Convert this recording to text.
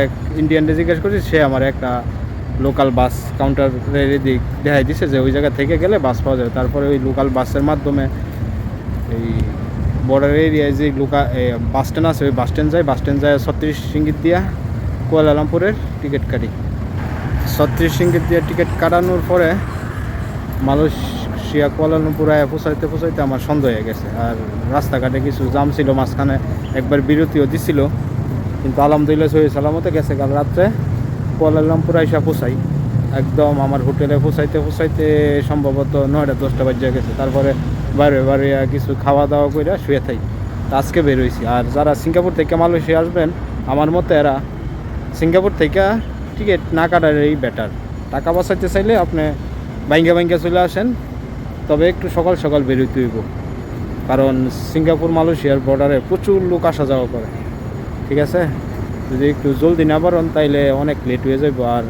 এক ইন্ডিয়ানকে জিজ্ঞেস করছি, সে আমার একটা লোকাল বাস কাউন্টারের এদিক দেখাই দিছে যে ওই জায়গা থেকে গেলে বাস পাওয়া যাবে। তারপরে ওই লোকাল বাসের মাধ্যমে এই বর্ডার এরিয়ায় যে বাস স্ট্যান্ড আছে ওই বাস স্ট্যান্ড যায় 36 রিঙ্গিত দিয়া কুয়ালালামপুরের টিকিট কাটি। 36 রিঙ্গিত দিয়ে টিকিট কাটানোর পরে মালয়েশিয়া কুয়ালালামপুর পৌঁছাইতে আমার সন্দেহ হয়ে গেছে। আর রাস্তাঘাটে কিছু জাম ছিল, মাঝখানে একবার বিরতিও দিছিল, কিন্তু আলহামদুলিল্লাহ সহি সালামতে গেছে। কাল রাত্রে কুয়ালালামপুর আইসা পৌঁছাই, একদম আমার হোটেলে পৌঁছাইতে সম্ভবত 9টা-10টা বাজে গেছে। তারপরে বাইরে কিছু খাওয়া দাওয়া করে শুয়ে থাই। আজকে বের হয়েছি। আর যারা সিঙ্গাপুর থেকে মালয়েশিয়া আসবেন, আমার মতে এরা সিঙ্গাপুর থেকে টিকিট না কাটারই বেটার। টাকা বাঁচাইতে চাইলে আপনি বাইঙ্গা চলে আসেন, তবে একটু সকাল সকাল বেরোতে হইব, কারণ সিঙ্গাপুর মালয়েশিয়ার বর্ডারে প্রচুর লোক আসা যাওয়া করে। ঠিক আছে, যদি একটু জলদি না পারেন তাইলে অনেক লেট হয়ে যাইব। আর